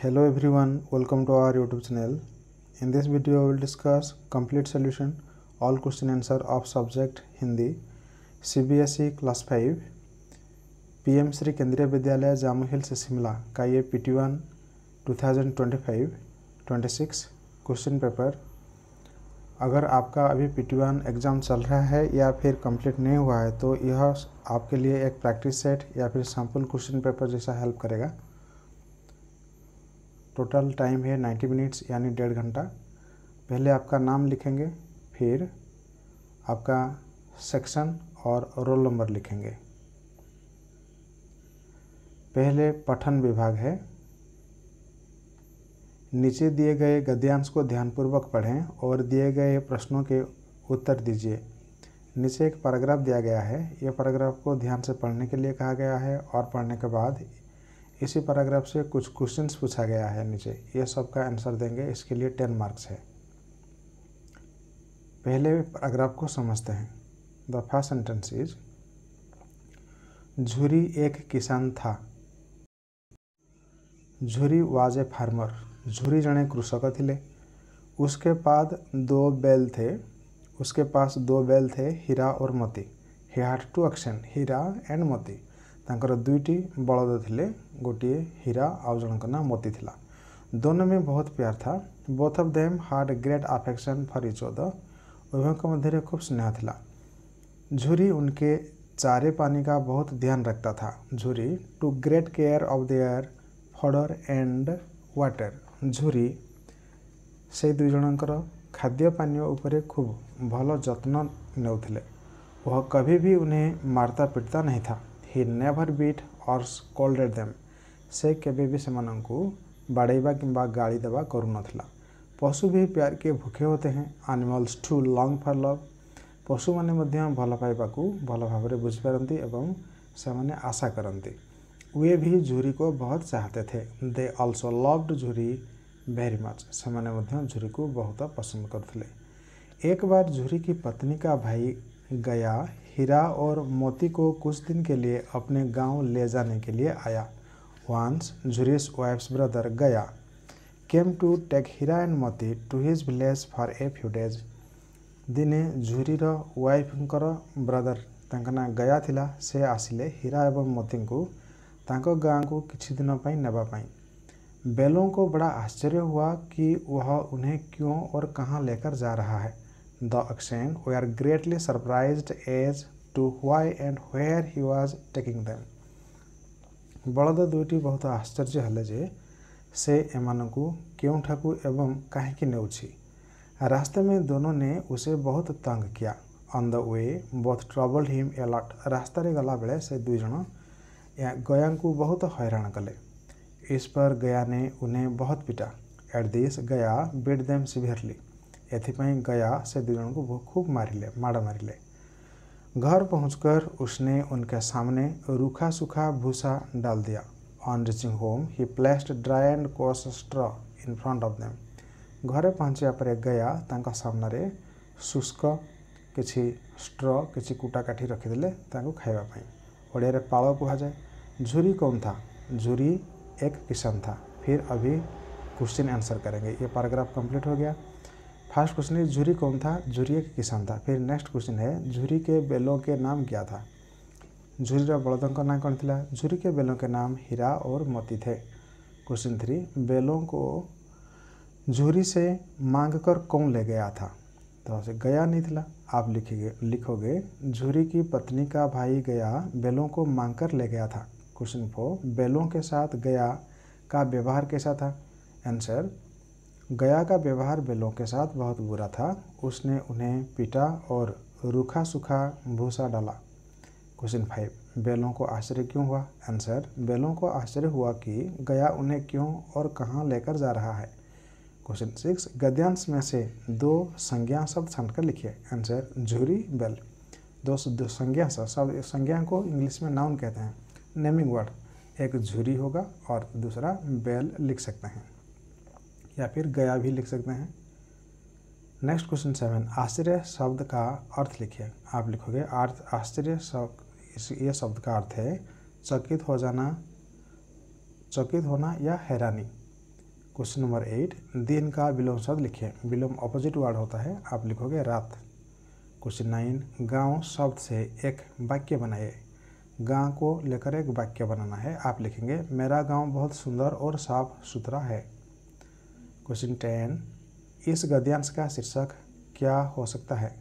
Hello everyone, welcome to our YouTube channel. In this video, we will discuss complete solution all question answer of subject Hindi CBSE class 5 PM Shri केंद्रीय विद्यालय Jamu hills Shimla का ये PT1 2025-26 question paper. अगर आपका अभी PT1 exam चल रहा है या फिर कंप्लीट नहीं हुआ है तो यह आपके लिए एक प्रैक्टिस सेट या फिर सैम्पल क्वेश्चन पेपर जैसा हेल्प करेगा। टोटल टाइम है 90 मिनट्स यानी 1.5 घंटा। पहले आपका नाम लिखेंगे, फिर आपका सेक्शन और रोल नंबर लिखेंगे। पहले पठन विभाग है। नीचे दिए गए गद्यांश को ध्यानपूर्वक पढ़ें और दिए गए प्रश्नों के उत्तर दीजिए। नीचे एक पैराग्राफ दिया गया है, यह पैराग्राफ को ध्यान से पढ़ने के लिए कहा गया है और पढ़ने के बाद इसी पैराग्राफ से कुछ क्वेश्चंस पूछा गया है। नीचे ये सब का आंसर देंगे, इसके लिए 10 मार्क्स है। पहले पैराग्राफ को समझते हैं। द फर्स्ट सेंटेंस इज झुरी एक किसान था। झुरी वाज ए फार्मर। झुरी जने कृषक थिले। उसके पास दो बैल थे, हीरा और Moti. He had to auction, Heera and Moti. तांकर दुईटी बलद थिले, गोटे हीरा आउ जनक ना मोती थिला। दोनों में बहुत प्यार था। Both of them had great affection for each other. उभयों के मध्य खूब स्नेह थिला। झुरी उनके चारे पानी का बहुत ध्यान रखता था। Jhuri took great care of their fodder and water. Jhuri से दुई जनकर खाद्य पानी उपरे खूब भल जत्न नेउथिले। वह कभी भी उन्हें मारता पिटता नहीं था। He never beat or scolded them. से केबे भी सेमानंकु बाड़ेबा किंबा गाली देवा करू नथिला। पशु भी प्यार के भूखे होते हैं। Animals too long for love. पशु माने मध्य भल पाइबाकू भल भावरे बुझिपारंती एवं सेमाने आशा करंती। वे भी झुरी को बहुत चाहते थे। They also loved झुरी very much. सेमाने मध्य झुरी को बहुत पसंद करथिले। एक बार झुरी की पत्नी का भाई गया हीरा और मोती को कुछ दिन के लिए अपने गांव ले जाने के लिए आया। Once झुरी's wife's brother गया came to take Heera and मोती to his village for a few days. दिने झुरीर वाइफंकर ब्रदर तांका ना गया थिला, से आसिले हीरा एवं मोती को तांको गांव को किछि दिन पई नेबा पई। बेलों को बड़ा आश्चर्य हुआ कि वह उन्हें क्यों और कहां लेकर जा रहा है। The oxen were greatly surprised as to why and where he was taking them. बलद दुईटी बहुत आश्चर्य हले जे से एमानकू केउठाकू एवं काहेकि नेउछि। रास्ते में दोनों ने उसे बहुत तंग किया। On the way both troubled him a lot. रास्ता रे गला बेले से दुई जन गया को बहुत हैरान कले। इस पर गया ने उन्हें बहुत पिटा। At this गया beat them severely. एथिपाई गया से दुई जन को खूब माड़ा मारिले। घर पहुंचकर उसने उनके सामने रूखा सूखा भूसा डाल दिया। On reaching home he placed dry and course straw in front of them. घरे पहुंचा पर गया तांका सामने शुष्क किछि स्ट्रॉ किछि कुटा काठी रखिदेले तांको खाइबा पई। ओडिया रे पाଳ कुहा जाए। झुरी कौन था? झुरी एक किसान था। फिर अभी क्वेश्चन आंसर करेंगे। ये पैराग्राफ कंप्लीट हो गया। फर्स्ट क्वेश्चन है झुरी कौन था? झुरी एक किसान था। फिर नेक्स्ट क्वेश्चन है झुरी के बेलों के नाम क्या था? झुरी बलदों का नाम कौन था? झुरी के बेलों के नाम हीरा और मोती थे। क्वेश्चन 3 बेलों को झुरी से मांग कर कौन ले गया था? तो से गया नहीं था। आप लिखोगे झुरी की पत्नी का भाई गया बेलों को मांग कर ले गया था। क्वेश्चन 4 बेलों के साथ गया का व्यवहार कैसा था? आंसर गया का व्यवहार बेलों के साथ बहुत बुरा था। उसने उन्हें पीटा और रूखा सूखा भूसा डाला। क्वेश्चन 5 बेलों को आश्चर्य क्यों हुआ? आंसर बेलों को आश्चर्य हुआ कि गया उन्हें क्यों और कहां लेकर जा रहा है। क्वेश्चन 6 गद्यांश में से दो संज्ञा शब्द छांटकर लिखिए। आंसर झुरी बेल। दो संज्ञा शब्द, संज्ञा को इंग्लिश में नाउन कहते हैं, नेमिंग वर्ड। एक झुरी होगा और दूसरा बेल लिख सकते हैं या फिर गया भी लिख सकते हैं। नेक्स्ट क्वेश्चन 7 आश्चर्य शब्द का अर्थ लिखिए। आप लिखोगे अर्थ आश्चर्य शब्द, ये शब्द का अर्थ है चकित हो जाना, चकित होना या हैरानी। क्वेश्चन नंबर 8, दिन का विलोम शब्द लिखिए। विलोम अपोजिट वर्ड होता है, आप लिखोगे रात। क्वेश्चन 9, गांव शब्द से एक वाक्य बनाइए। गांव को लेकर एक वाक्य बनाना है, आप लिखेंगे मेरा गांव बहुत सुंदर और साफ सुथरा है। क्वेश्चन 10, इस गद्यांश का शीर्षक क्या हो सकता है,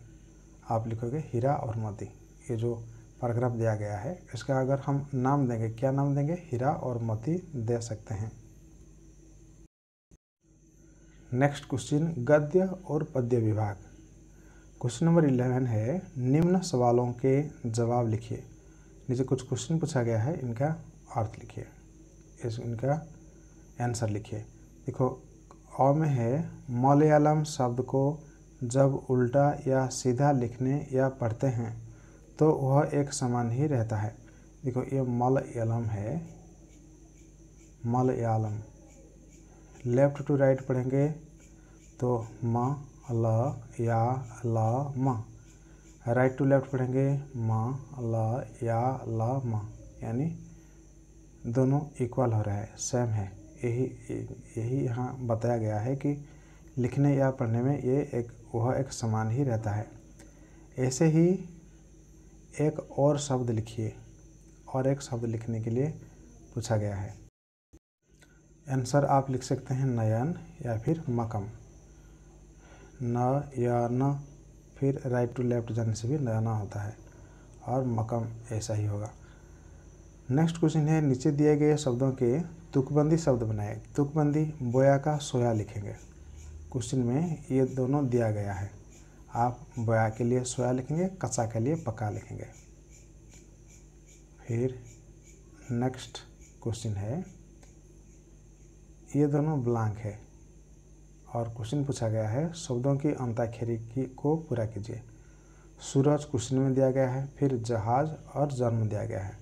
आप लिखोगे हीरा और मोती। ये जो पैराग्राफ दिया गया है इसका अगर हम नाम देंगे, क्या नाम देंगे, हीरा और मोती दे सकते हैं। नेक्स्ट क्वेश्चन, गद्य और पद्य विभाग। क्वेश्चन नंबर 11 है, निम्न सवालों के जवाब लिखिए। नीचे कुछ क्वेश्चन पूछा गया है, इनका अर्थ लिखिए, इनका आंसर लिखिए। देखो, अ में है मलयालम शब्द को जब उल्टा या सीधा लिखने या पढ़ते हैं तो वह एक समान ही रहता है। देखो, ये मलयालम है, मलयालम। लेफ्ट टू राइट पढ़ेंगे तो म ल या ल म। राइट टू लेफ्ट पढ़ेंगे म ल या ल म, यानी दोनों इक्वल हो रहा है, सेम है। यही यहाँ बताया गया है कि लिखने या पढ़ने में वह एक समान ही रहता है। ऐसे ही एक और शब्द लिखिए, और एक शब्द लिखने के लिए पूछा गया है। आंसर आप लिख सकते हैं नयन या फिर मकम। न या न, फिर राइट टू लेफ्ट जाने से भी नयना होता है, और मकम ऐसा ही होगा। नेक्स्ट क्वेश्चन है, नीचे दिए गए शब्दों के तुकबंदी शब्द बनाए। तुकबंदी, बोया का सोया लिखेंगे। क्वेश्चन में ये दोनों दिया गया है, आप बोया के लिए सोया लिखेंगे, कच्चा के लिए पका लिखेंगे। फिर नेक्स्ट क्वेश्चन है, ये दोनों ब्लैंक है और क्वेश्चन पूछा गया है शब्दों की अंताक्षरी को पूरा कीजिए। सूरज क्वेश्चन में दिया गया है, फिर जहाज और जन्म दिया गया है।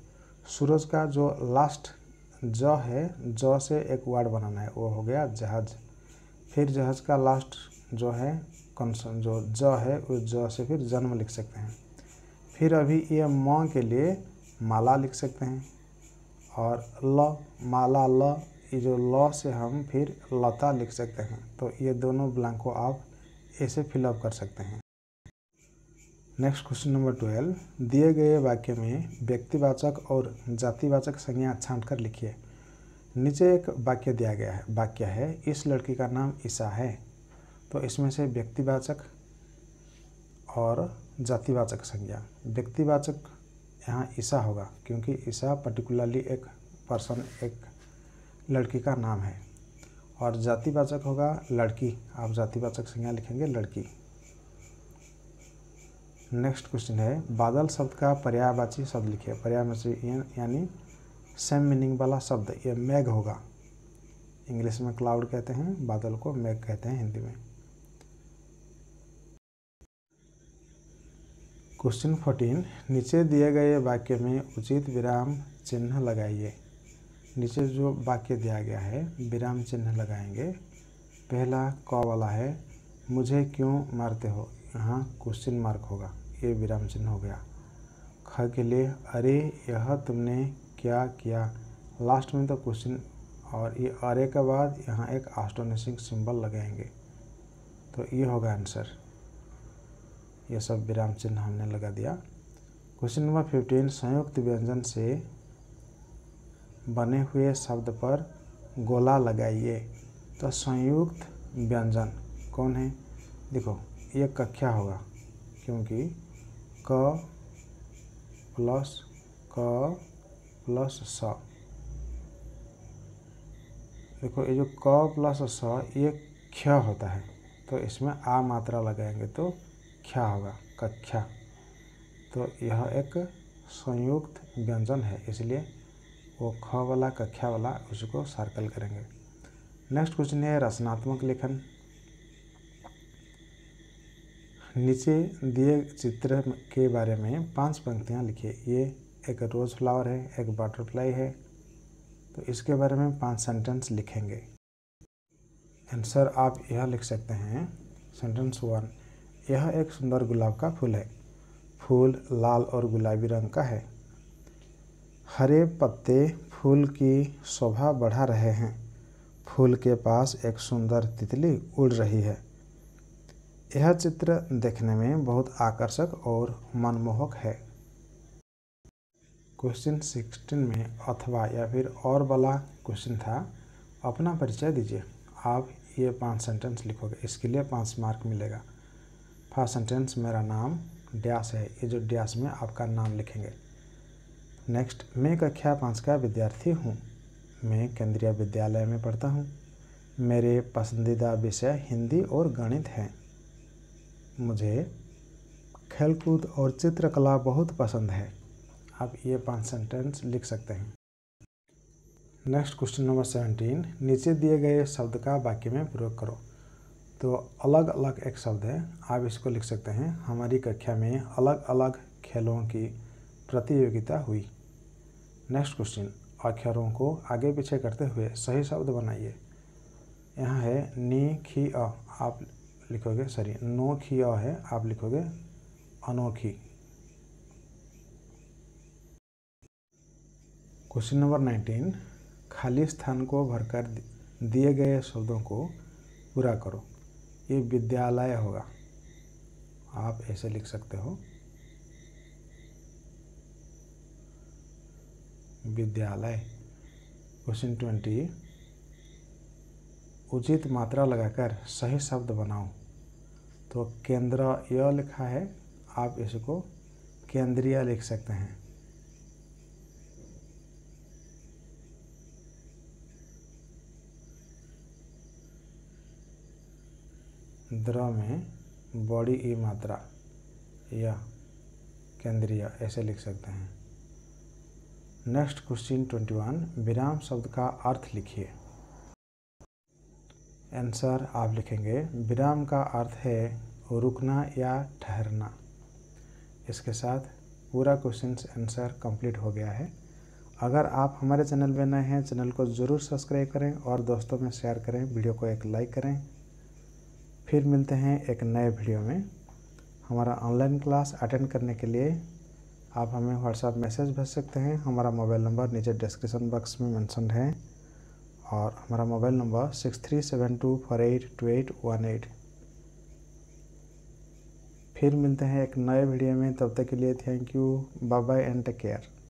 सूरज का जो लास्ट ज है, ज से एक वर्ड बनाना है, वो हो गया जहाज। फिर जहाज का लास्ट जो है कॉन्सन जो ज है, उस ज से फिर जन्म लिख सकते हैं। फिर अभी ये म के लिए माला लिख सकते हैं, और ल, माला ल, ये जो ल से हम फिर लता लिख सकते हैं। तो ये दोनों ब्लैंक को आप ऐसे फिलअप कर सकते हैं। नेक्स्ट क्वेश्चन नंबर 12, दिए गए वाक्य में व्यक्तिवाचक और जातिवाचक संज्ञा छांटकर लिखिए। नीचे एक वाक्य दिया गया है, वाक्य है इस लड़की का नाम ईशा है। तो इसमें से व्यक्तिवाचक और जातिवाचक संज्ञा, व्यक्तिवाचक यहाँ ईशा होगा, क्योंकि ईशा पर्टिकुलरली एक पर्सन, एक लड़की का नाम है। और जातिवाचक होगा लड़की, आप जातिवाचक संज्ञा लिखेंगे लड़की। नेक्स्ट क्वेश्चन है, बादल शब्द का पर्यायवाची शब्द लिखिए। पर्यायवाची यानी सेम मीनिंग वाला शब्द, ये मेघ होगा। इंग्लिश में क्लाउड कहते हैं, बादल को मेघ कहते हैं हिंदी में। क्वेश्चन 14, नीचे दिए गए वाक्य में उचित विराम चिन्ह लगाइए। नीचे जो वाक्य दिया गया है विराम चिन्ह लगाएंगे। पहला क वाला है, मुझे क्यों मारते हो, यहाँ क्वेश्चन मार्क होगा, ये विराम चिन्ह हो गया। ख के लिए, अरे यह तुमने क्या किया, लास्ट में तो क्वेश्चन, और ये अरे के बाद यहाँ एक एस्टोनिशिंग सिंबल लगाएंगे, तो ये होगा आंसर। ये सब विराम चिन्ह हमने लगा दिया। क्वेश्चन नंबर 15, संयुक्त व्यंजन से बने हुए शब्द पर गोला लगाइए। तो संयुक्त व्यंजन कौन है, देखो ये कख्या होगा, क्योंकि क प्लस स। देखो ये जो क प्लस स ये ख्या होता है, तो इसमें आ मात्रा लगाएंगे तो ख्या होगा, कख्या। तो यह एक संयुक्त व्यंजन है, इसलिए वो ख वाला कख्या वाला उसको सर्कल करेंगे। नेक्स्ट क्वेश्चन है रचनात्मक लेखन। नीचे दिए चित्र के बारे में 5 पंक्तियाँ लिखिए। ये एक रोज़ फ्लावर है, एक बटरफ्लाई है, तो इसके बारे में 5 सेंटेंस लिखेंगे। आंसर आप यह लिख सकते हैं। सेंटेंस 1, यह एक सुंदर गुलाब का फूल है। फूल लाल और गुलाबी रंग का है। हरे पत्ते फूल की शोभा बढ़ा रहे हैं। फूल के पास एक सुंदर तितली उड़ रही है। यह चित्र देखने में बहुत आकर्षक और मनमोहक है। क्वेश्चन 16 में अथवा या फिर और वाला क्वेश्चन था, अपना परिचय दीजिए। आप ये 5 सेंटेंस लिखोगे, इसके लिए 5 मार्क मिलेगा। फर्स्ट सेंटेंस, मेरा नाम डैश है, ये जो डैश में आपका नाम लिखेंगे। नेक्स्ट, मैं कक्षा 5 का विद्यार्थी हूँ। मैं केंद्रीय विद्यालय में पढ़ता हूँ। मेरे पसंदीदा विषय हिंदी और गणित हैं। मुझे खेलकूद और चित्रकला बहुत पसंद है। आप ये 5 सेंटेंस लिख सकते हैं। नेक्स्ट क्वेश्चन नंबर 17, नीचे दिए गए शब्द का वाक्य में प्रयोग करो। तो अलग अलग एक शब्द है, आप इसको लिख सकते हैं। हमारी कक्षा में अलग अलग खेलों की प्रतियोगिता हुई। नेक्स्ट क्वेश्चन, अक्षरों को आगे पीछे करते हुए सही शब्द बनाइए। यहाँ है नी खी अ, आप लिखोगे नो खी अ है, आप लिखोगे अनोखी। क्वेश्चन नंबर 19, खाली स्थान को भरकर दिए गए शब्दों को पूरा करो। ये विद्यालय होगा, आप ऐसे लिख सकते हो, विद्यालय। क्वेश्चन 20, उचित मात्रा लगाकर सही शब्द बनाओ। तो केंद्र यह लिखा है, आप इसको केंद्रीय लिख सकते हैं। द्र में बड़ी ई मात्रा, या केंद्रीय ऐसे लिख सकते हैं। नेक्स्ट क्वेश्चन 21, विराम शब्द का अर्थ लिखिए। आंसर आप लिखेंगे, विराम का अर्थ है रुकना या ठहरना। इसके साथ पूरा क्वेश्चन आंसर कंप्लीट हो गया है। अगर आप हमारे चैनल में नए हैं, चैनल को ज़रूर सब्सक्राइब करें और दोस्तों में शेयर करें, वीडियो को एक लाइक करें। फिर मिलते हैं एक नए वीडियो में। हमारा ऑनलाइन क्लास अटेंड करने के लिए आप हमें व्हाट्सएप मैसेज भेज सकते हैं। हमारा मोबाइल नंबर नीचे डिस्क्रिप्शन बॉक्स में मेंशन है और हमारा मोबाइल नंबर 6372482818। फिर मिलते हैं एक नए वीडियो में, तब तक के लिए thank you, bye bye and take care.